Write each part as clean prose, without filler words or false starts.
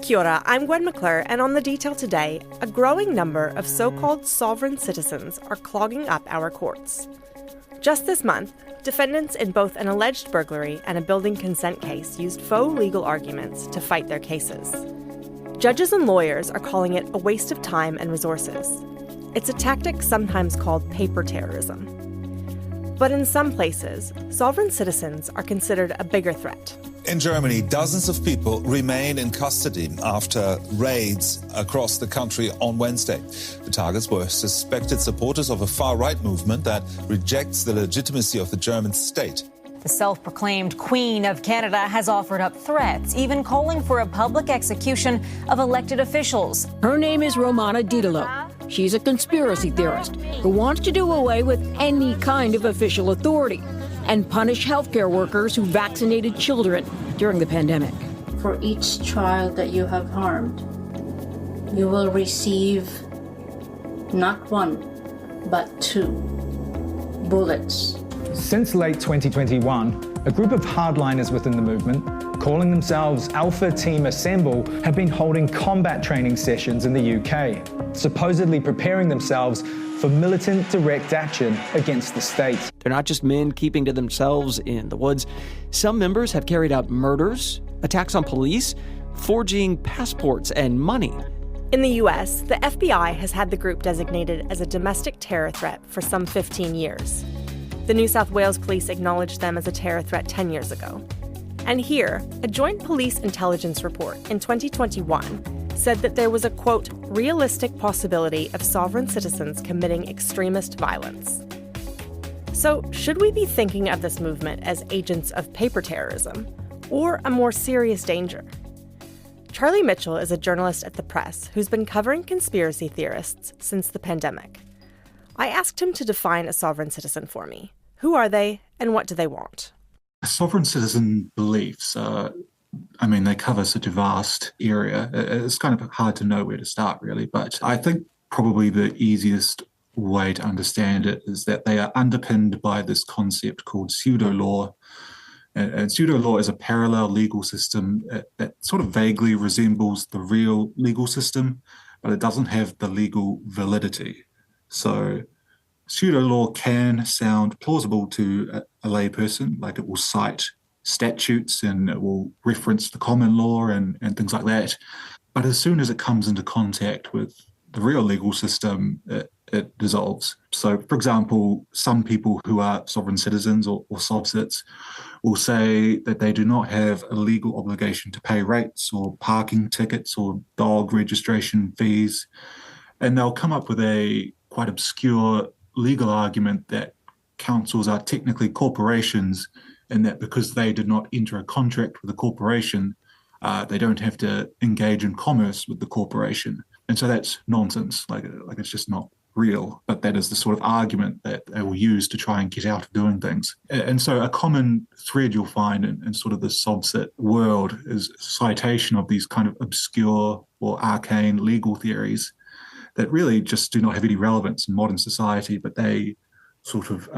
Kia ora, I'm Gwen McClure, and on The Detail today, a growing number of so-called sovereign citizens are clogging up our courts. Just this month, defendants in both an alleged burglary and a building consent case used faux legal arguments to fight their cases. Judges and lawyers are calling it a waste of time and resources. It's a tactic sometimes called paper terrorism. But in some places, sovereign citizens are considered a bigger threat. In Germany, dozens of people remain in custody after raids across the country on Wednesday. The targets were suspected supporters of a far-right movement that rejects the legitimacy of the German state. The self-proclaimed Queen of Canada has offered up threats, even calling for a public execution of elected officials. Her name is Romana Diderot. She's a conspiracy theorist who wants to do away with any kind of official authority and punish healthcare workers who vaccinated children during the pandemic. For each child that you have harmed, you will receive not one, but 2 bullets. Since late 2021, a group of hardliners within the movement, calling themselves Alpha Team Assemble, have been holding combat training sessions in the UK, supposedly preparing themselves for militant direct action against the state. They're not just men keeping to themselves in the woods. Some members have carried out murders, attacks on police, forging passports and money. In the US, the FBI has had the group designated as a domestic terror threat for some 15 years. The New South Wales police acknowledged them as a terror threat 10 years ago. And here, a joint police intelligence report in 2021 said that there was a, quote, realistic possibility of sovereign citizens committing extremist violence. So, should we be thinking of this movement as agents of paper terrorism, or a more serious danger? Charlie Mitchell is a journalist at The Press who's been covering conspiracy theorists since the pandemic. I asked him to define a sovereign citizen for me. Who are they, and what do they want? Sovereign citizen beliefs they cover such a vast area. It's kind of hard to know where to start, really. But I think probably the easiest way to understand it is that they are underpinned by this concept called pseudo-law. And pseudo-law is a parallel legal system that sort of vaguely resembles the real legal system, but it doesn't have the legal validity. So pseudo-law can sound plausible to a layperson, like it will cite statutes and it will reference the common law and things like that. But as soon as it comes into contact with the real legal system, it dissolves. So, for example, some people who are sovereign citizens or SovCits will say that they do not have a legal obligation to pay rates or parking tickets or dog registration fees. And they'll come up with a quite obscure legal argument that councils are technically corporations and that because they did not enter a contract with the corporation, they don't have to engage in commerce with the corporation. And so that's nonsense, like it's just not real. But that is the sort of argument that they will use to try and get out of doing things. And so a common thread you'll find in sort of the SovCit world is citation of these kind of obscure or arcane legal theories that really just do not have any relevance in modern society, but they sort of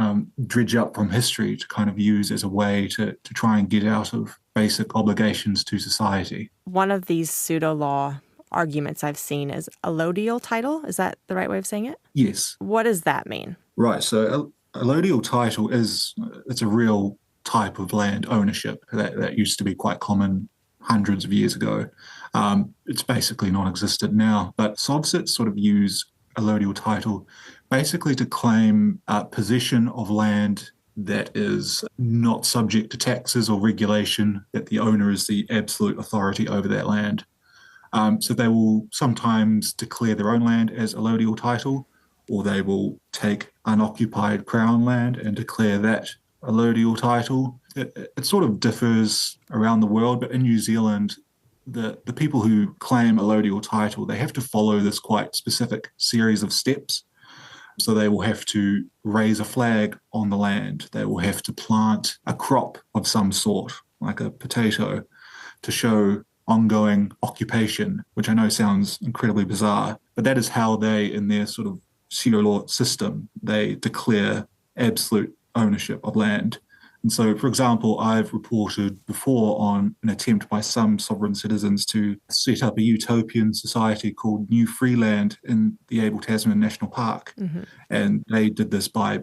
dredge up from history to kind of use as a way to try and get out of basic obligations to society. One of these pseudo-law arguments I've seen is allodial title. Is that the right way of saying it? Yes. What does that mean? Right. So allodial title it's a real type of land ownership that used to be quite common hundreds of years ago. It's basically non-existent now. But SovCits sort of use allodial title basically to claim possession of land that is not subject to taxes or regulation, that the owner is the absolute authority over that land. So they will sometimes declare their own land as allodial title, or they will take unoccupied Crown land and declare that allodial title. It sort of differs around the world, but in New Zealand, the people who claim allodial title, they have to follow this quite specific series of steps. So they will have to raise a flag on the land. They will have to plant a crop of some sort, like a potato, to show ongoing occupation, which I know sounds incredibly bizarre, but that is how they, in their sort of pseudo-law system, they declare absolute ownership of land. And so, for example, I've reported before on an attempt by some sovereign citizens to set up a utopian society called New Freeland in the Abel Tasman National Park. And they did this by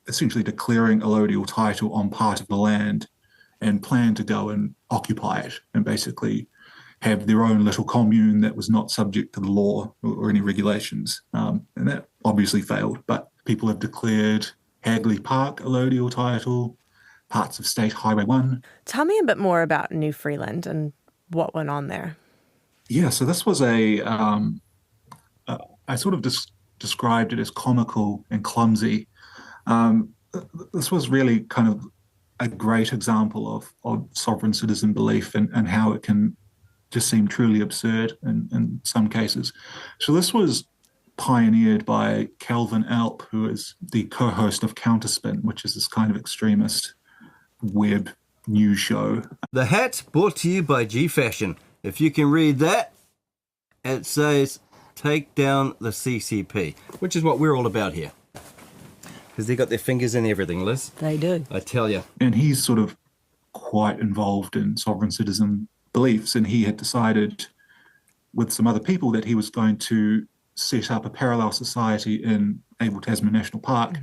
essentially declaring allodial title on part of the land and planned to go and occupy it and basically have their own little commune that was not subject to the law or any regulations. And that obviously failed, but people have declared Hagley Park allodial title, parts of State Highway 1. Tell me a bit more about New Freeland and what went on there. Yeah, so this was I sort of described it as comical and clumsy. This was really kind of a great example of sovereign citizen belief and how it can just seem truly absurd in some cases. So this was pioneered by Calvin Alp, who is the co-host of Counterspin, which is this kind of extremist web news show. The hat brought to you by G Fashion. If you can read that, it says, take down the CCP, which is what we're all about here. Because they got their fingers in everything, Liz. They do. I tell you. And he's sort of quite involved in sovereign citizen beliefs, and he had decided with some other people that he was going to set up a parallel society in Abel Tasman National Park,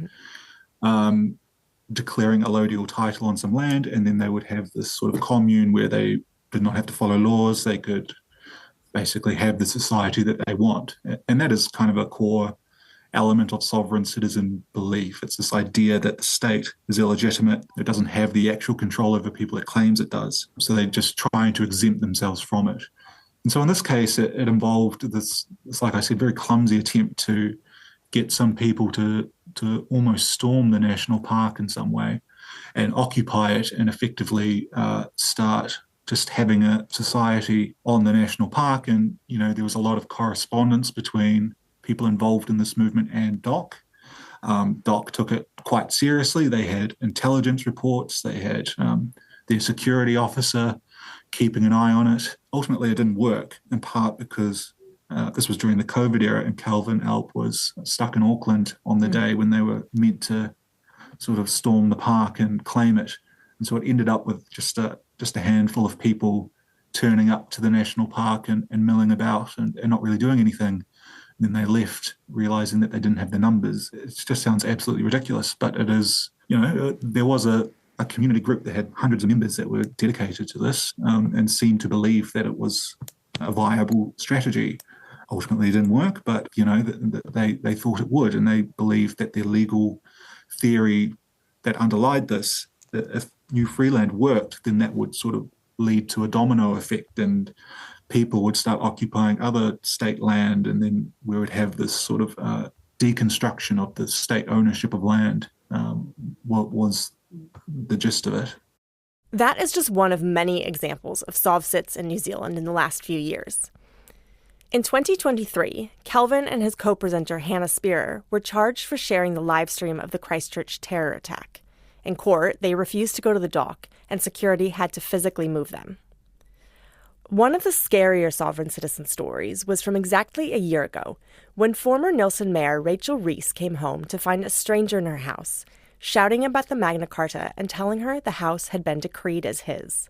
declaring allodial title on some land, and then they would have this sort of commune where they did not have to follow laws. They could basically have the society that they want. And that is kind of a core element of sovereign citizen belief. It's this idea that the state is illegitimate. It doesn't have the actual control over people it claims it does. So they're just trying to exempt themselves from it. And so in this case, it involved this, like I said, very clumsy attempt to get some people to almost storm the national park in some way and occupy it and effectively start just having a society on the national park. And, you know, there was a lot of correspondence between people involved in this movement and DOC. DOC took it quite seriously. They had intelligence reports. They had their security officer keeping an eye on it. Ultimately, it didn't work, in part because this was during the COVID era and Calvin Alp was stuck in Auckland on the day when they were meant to sort of storm the park and claim it. And so it ended up with just a handful of people turning up to the national park and milling about and not really doing anything. And then they left, realizing that they didn't have the numbers. It just sounds absolutely ridiculous, but it is, you know, there was a community group that had hundreds of members that were dedicated to this and seemed to believe that it was a viable strategy. Ultimately, it didn't work, but, you know, they thought it would, and they believed that their legal theory that underlied this, that if New Freeland worked, then that would sort of lead to a domino effect and people would start occupying other state land, and then we would have this sort of deconstruction of the state ownership of land. What was the gist of it? That is just one of many examples of SovCits in New Zealand in the last few years. In 2023, Kelvin and his co-presenter Hannah Spearer were charged for sharing the live stream of the Christchurch terror attack. In court, they refused to go to the dock, and security had to physically move them. One of the scarier sovereign citizen stories was from exactly a year ago, when former Nelson Mayor Rachel Reese came home to find a stranger in her house, shouting about the Magna Carta and telling her the house had been decreed as his.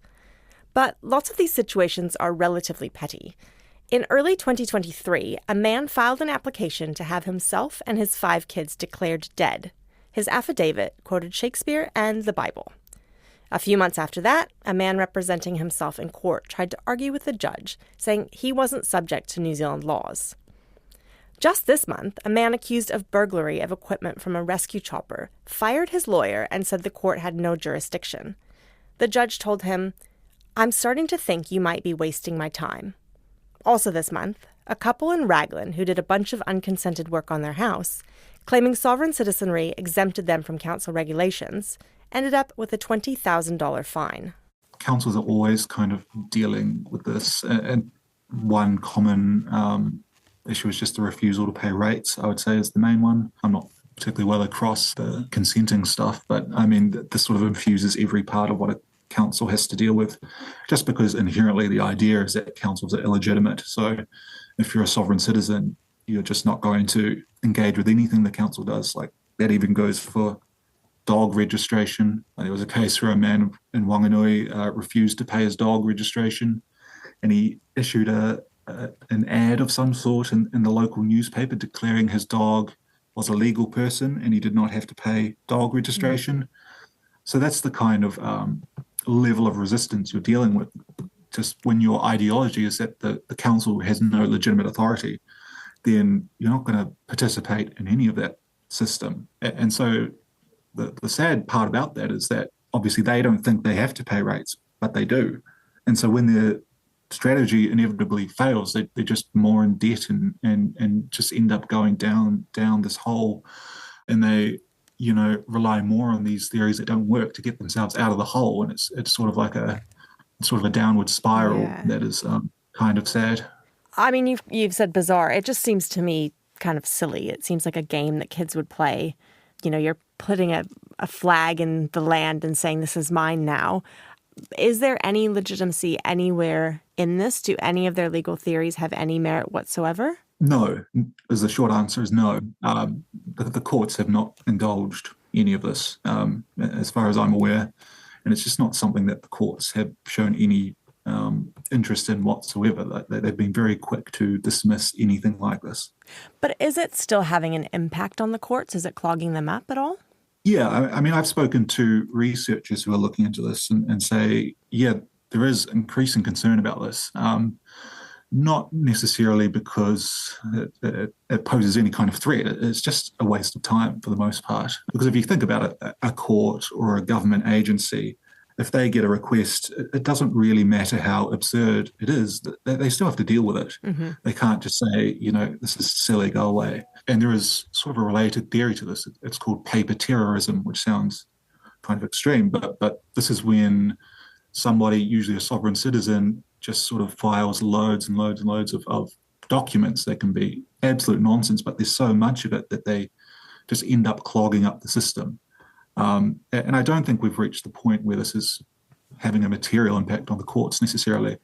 But lots of these situations are relatively petty. In early 2023, a man filed an application to have himself and his 5 kids declared dead. His affidavit quoted Shakespeare and the Bible. A few months after that, a man representing himself in court tried to argue with the judge, saying he wasn't subject to New Zealand laws. Just this month, a man accused of burglary of equipment from a rescue chopper fired his lawyer and said the court had no jurisdiction. The judge told him, "I'm starting to think you might be wasting my time." Also this month, a couple in Raglan who did a bunch of unconsented work on their house, claiming sovereign citizenry exempted them from council regulations, ended up with a $20,000 fine. Councils are always kind of dealing with this, and one common issue is just the refusal to pay rates, I would say, is the main one. I'm not particularly well across the consenting stuff, but I mean, this sort of infuses every part of what a council has to deal with, just because inherently the idea is that councils are illegitimate. So if you're a sovereign citizen, you're just not going to engage with anything the council does. Like, that even goes for dog registration. There was a case where a man in Wanganui refused to pay his dog registration, and he issued an ad of some sort in the local newspaper declaring his dog was a legal person and he did not have to pay dog registration. So that's the kind of level of resistance you're dealing with. Just when your ideology is that the council has no legitimate authority, then you're not going to participate in any of that system. And so the sad part about that is that obviously they don't think they have to pay rates, but they do. And so when their strategy inevitably fails, they're just more in debt and just end up going down this hole, and they rely more on these theories that don't work to get themselves out of the hole. And it's sort of like a downward spiral that is kind of sad. I mean, you've said bizarre. It just seems to me kind of silly. It seems like a game that kids would play. You're putting a flag in the land and saying, this is mine now. Is there any legitimacy anywhere in this? Do any of their legal theories have any merit whatsoever? No, as the short answer is no. The courts have not indulged any of this, as far as I'm aware. And it's just not something that the courts have shown any interest in whatsoever. They've been very quick to dismiss anything like this. But is it still having an impact on the courts? Is it clogging them up at all? Yeah, I mean, I've spoken to researchers who are looking into this and say, yeah, there is increasing concern about this. Not necessarily because it poses any kind of threat. It's just a waste of time for the most part. Because if you think about it, a court or a government agency, if they get a request, it doesn't really matter how absurd it is. They still have to deal with it. Mm-hmm. They can't just say, this is silly, go away. And there is sort of a related theory to this. It's called paper terrorism, which sounds kind of extreme, but this is when somebody, usually a sovereign citizen, just sort of files loads and loads and loads of documents that can be absolute nonsense, but there's so much of it that they just end up clogging up the system. And I don't think we've reached the point where this is having a material impact on the courts necessarily,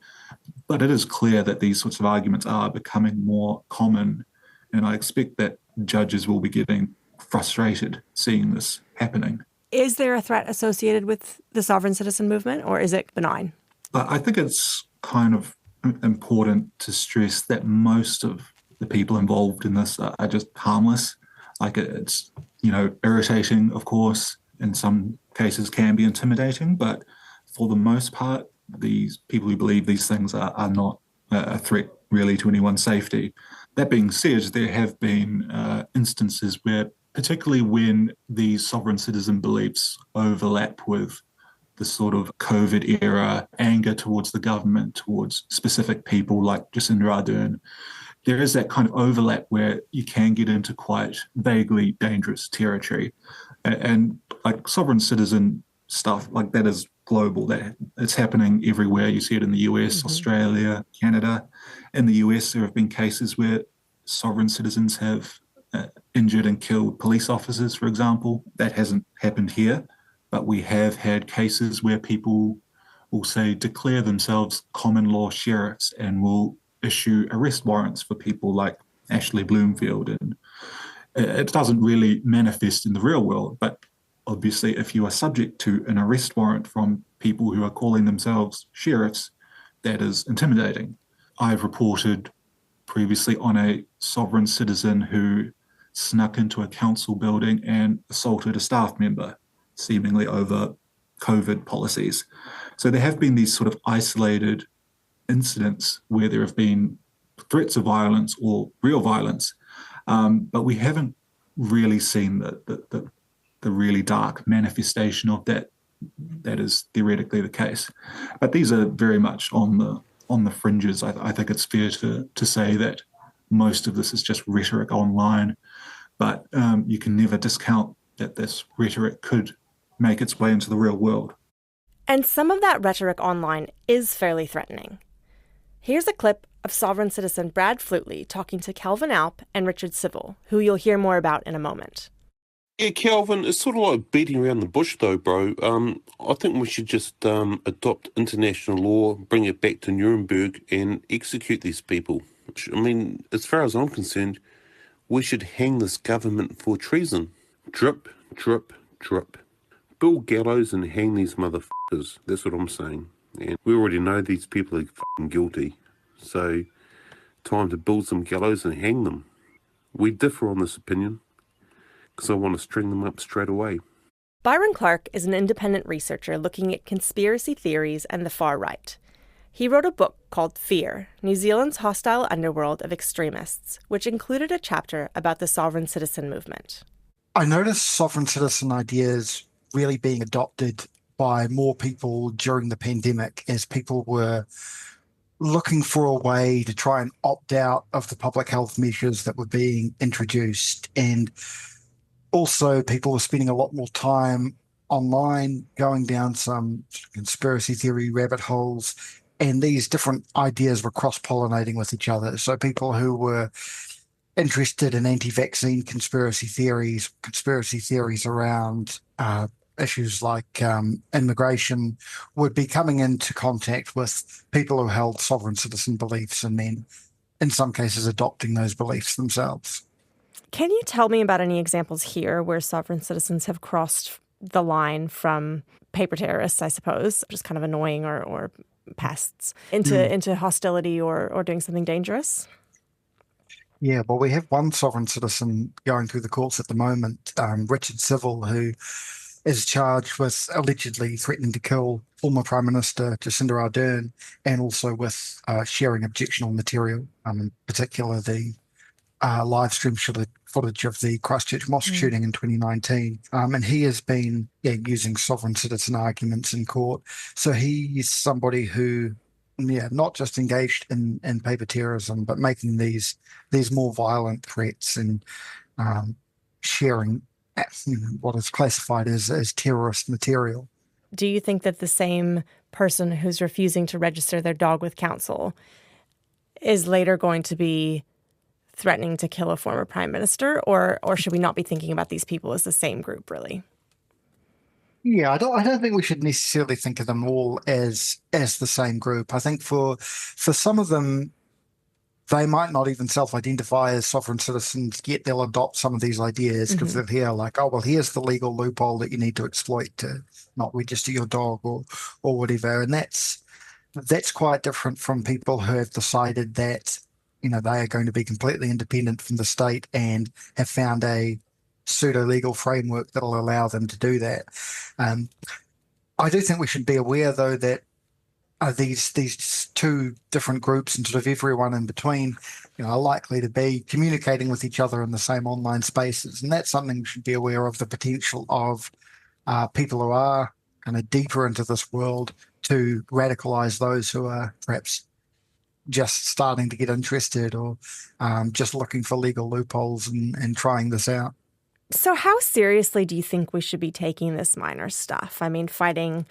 but it is clear that these sorts of arguments are becoming more common, and I expect that judges will be getting frustrated seeing this happening. Is there a threat associated with the sovereign citizen movement, or is it benign? I think it's kind of important to stress that most of the people involved in this are just harmless. Like it's, irritating, of course, in some cases can be intimidating, but for the most part, these people who believe these things are not a threat really to anyone's safety. That being said, there have been instances where, particularly when these sovereign citizen beliefs overlap with the sort of COVID era anger towards the government, towards specific people like Jacinda Ardern, there is that kind of overlap where you can get into quite vaguely dangerous territory. And like sovereign citizen stuff, like that is global. That it's happening everywhere. You see it in the US, mm-hmm. Australia, Canada. In the US, there have been cases where sovereign citizens have injured and killed police officers, for example. That hasn't happened here, but we have had cases where people will say declare themselves common law sheriffs and will issue arrest warrants for people like Ashley Bloomfield. And it doesn't really manifest in the real world, but obviously if you are subject to an arrest warrant from people who are calling themselves sheriffs, that is intimidating. I've reported previously on a sovereign citizen who snuck into a council building and assaulted a staff member, seemingly over COVID policies. So there have been these sort of isolated incidents where there have been threats of violence or real violence, but we haven't really seen the really dark manifestation of that is theoretically the case. But these are very much on the fringes. I think it's fair to say that most of this is just rhetoric online, but you can never discount that this rhetoric could make its way into the real world. And some of that rhetoric online is fairly threatening. Here's a clip of sovereign citizen Brad Flutley talking to Kelvin Alp and Richard Civil, who you'll hear more about in a moment. Yeah, Kelvin, it's sort of like beating around the bush though, bro. I think we should just adopt international law, bring it back to Nuremberg and execute these people. I mean, as far as I'm concerned, we should hang this government for treason. Drip, drip, drip. build gallows and hang these motherfuckers. That's what I'm saying. And we already know these people are fucking guilty. So, time to build some gallows and hang them. We differ on this opinion, because I want to string them up straight away. Byron Clark is an independent researcher looking at conspiracy theories and the far right. He wrote a book called Fear, New Zealand's Hostile Underworld of Extremists, which included a chapter about the sovereign citizen movement. I noticed sovereign citizen ideas really being adopted by more people during the pandemic as people were looking for a way to try and opt out of the public health measures that were being introduced. And also people were spending a lot more time online, going down some conspiracy theory rabbit holes, and these different ideas were cross-pollinating with each other. So people who were interested in anti-vaccine conspiracy theories around issues like immigration would be coming into contact with people who held sovereign citizen beliefs and then, in some cases, adopting those beliefs themselves. Can you tell me about any examples here where sovereign citizens have crossed the line from paper terrorists, I suppose, just kind of annoying or pests, into hostility or doing something dangerous? Yeah, well, we have one sovereign citizen going through the courts at the moment, Richard Civil, who is charged with allegedly threatening to kill former Prime Minister Jacinda Ardern and also with sharing objectionable material, in particular the live stream footage of the Christchurch mosque shooting in 2019. And he has been using sovereign citizen arguments in court. So he's somebody who, not just engaged in paper terrorism, but making these more violent threats and sharing what is classified as terrorist material. Do you think that the same person who's refusing to register their dog with council is later going to be threatening to kill a former prime minister, or should we not be thinking about these people as the same group, really? Yeah, I don't think we should necessarily think of them all as the same group. I think for some of them, they might not even self-identify as sovereign citizens, yet they'll adopt some of these ideas because they'll hear like, oh, well, here's the legal loophole that you need to exploit to not register your dog or whatever. And that's quite different from people who have decided that, they are going to be completely independent from the state and have found a pseudo-legal framework that will allow them to do that. I do think we should be aware, though, that these two different groups and sort of everyone in between, are likely to be communicating with each other in the same online spaces. And that's something we should be aware of, the potential of people who are kind of deeper into this world to radicalize those who are perhaps just starting to get interested or just looking for legal loopholes and trying this out. So how seriously do you think we should be taking this minor stuff? I mean, fighting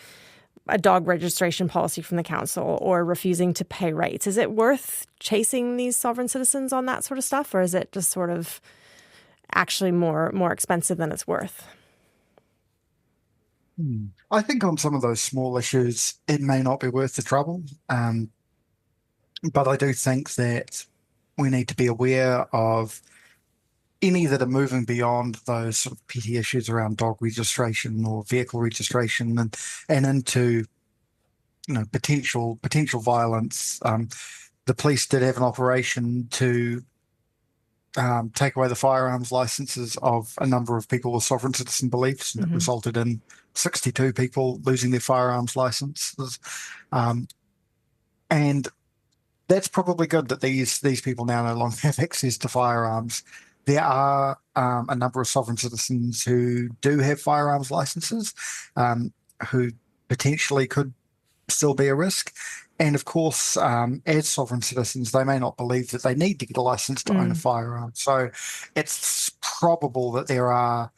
a dog registration policy from the council or refusing to pay rates. Is it worth chasing these sovereign citizens on that sort of stuff, or is it just sort of actually more expensive than it's worth? I think on some of those small issues, it may not be worth the trouble. But I do think that we need to be aware of any that are moving beyond those sort of petty issues around dog registration or vehicle registration and into potential violence. The police did have an operation to take away the firearms licenses of a number of people with sovereign citizen beliefs, and it resulted in 62 people losing their firearms licenses. And that's probably good that these people now no longer have access to firearms. There are a number of sovereign citizens who do have firearms licenses, who potentially could still be a risk. And of course, as sovereign citizens, they may not believe that they need to get a license to own a firearm. So it's probable that there are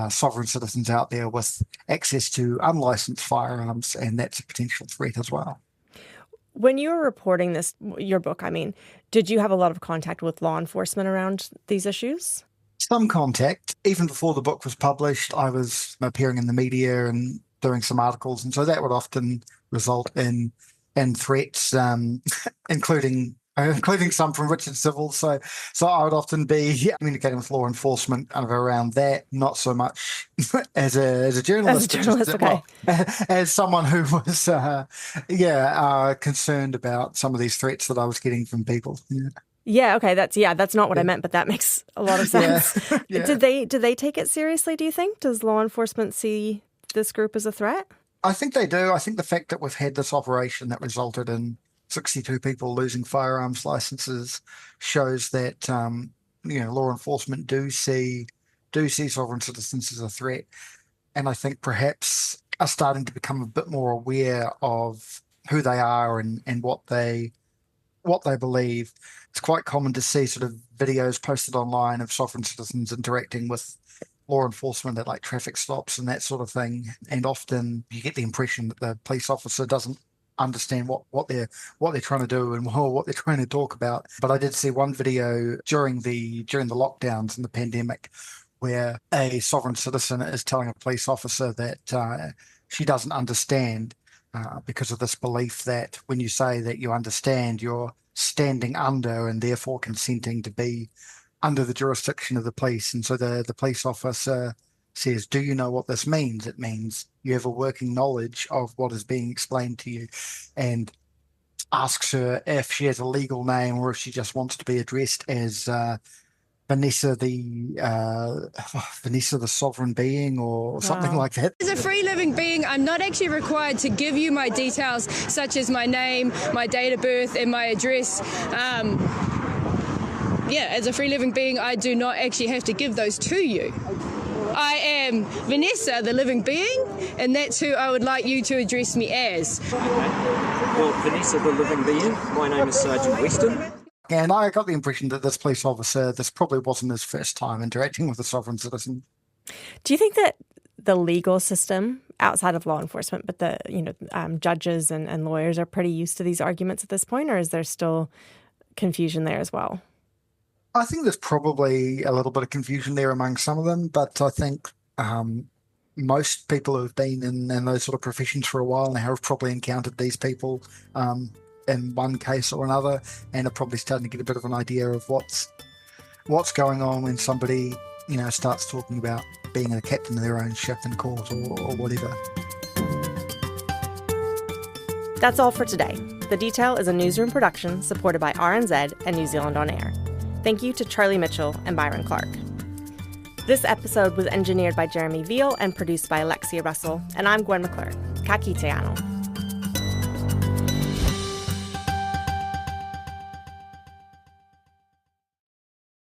sovereign citizens out there with access to unlicensed firearms, and that's a potential threat as well. When you were reporting your book, did you have a lot of contact with law enforcement around these issues? Some contact. Even before the book was published, I was appearing in the media and doing some articles, and so that would often result in threats, including including some from Richard Civil. So I would often be communicating with law enforcement kind of around that, not so much as a journalist. Okay. As someone who was, concerned about some of these threats that I was getting from people. Yeah. Yeah, okay, that's not what I meant, but that makes a lot of sense. Yeah. Do they take it seriously, do you think? Does law enforcement see this group as a threat? I think they do. I think the fact that we've had this operation that resulted in 62 people losing firearms licenses shows that law enforcement do see sovereign citizens as a threat, and I think perhaps are starting to become a bit more aware of who they are and what they believe. It's quite common to see sort of videos posted online of sovereign citizens interacting with law enforcement at like traffic stops and that sort of thing, and often you get the impression that the police officer doesn't understand what they're trying to do and what they're trying to talk about. But I did see one video during the lockdowns and the pandemic where a sovereign citizen is telling a police officer that she doesn't understand because of this belief that when you say that you understand, you're standing under and therefore consenting to be under the jurisdiction of the police. And so the police officer says, "Do you know what this means?" It means you have a working knowledge of what is being explained to you, and asks her if she has a legal name or if she just wants to be addressed as Vanessa the sovereign being or something like that. As a free living being, I'm not actually required to give you my details, such as my name, my date of birth, and my address. As a free living being, I do not actually have to give those to you. I am Vanessa, the living being, and that's who I would like you to address me as. Well, Vanessa, the living being, my name is Sergeant Weston. And I got the impression that this police officer, this probably wasn't his first time interacting with a sovereign citizen. Do you think that the legal system outside of law enforcement, but the judges and lawyers are pretty used to these arguments at this point, or is there still confusion there as well? I think there's probably a little bit of confusion there among some of them, but I think most people who have been in those sort of professions for a while now have probably encountered these people in one case or another, and are probably starting to get a bit of an idea of what's going on when somebody starts talking about being a captain of their own ship in court or whatever. That's all for today. The Detail is a newsroom production supported by RNZ and New Zealand On Air. Thank you to Charlie Mitchell and Byron Clark. This episode was engineered by Jeremy Veal and produced by Alexia Russell, and I'm Gwen McClure. Ka kite anō.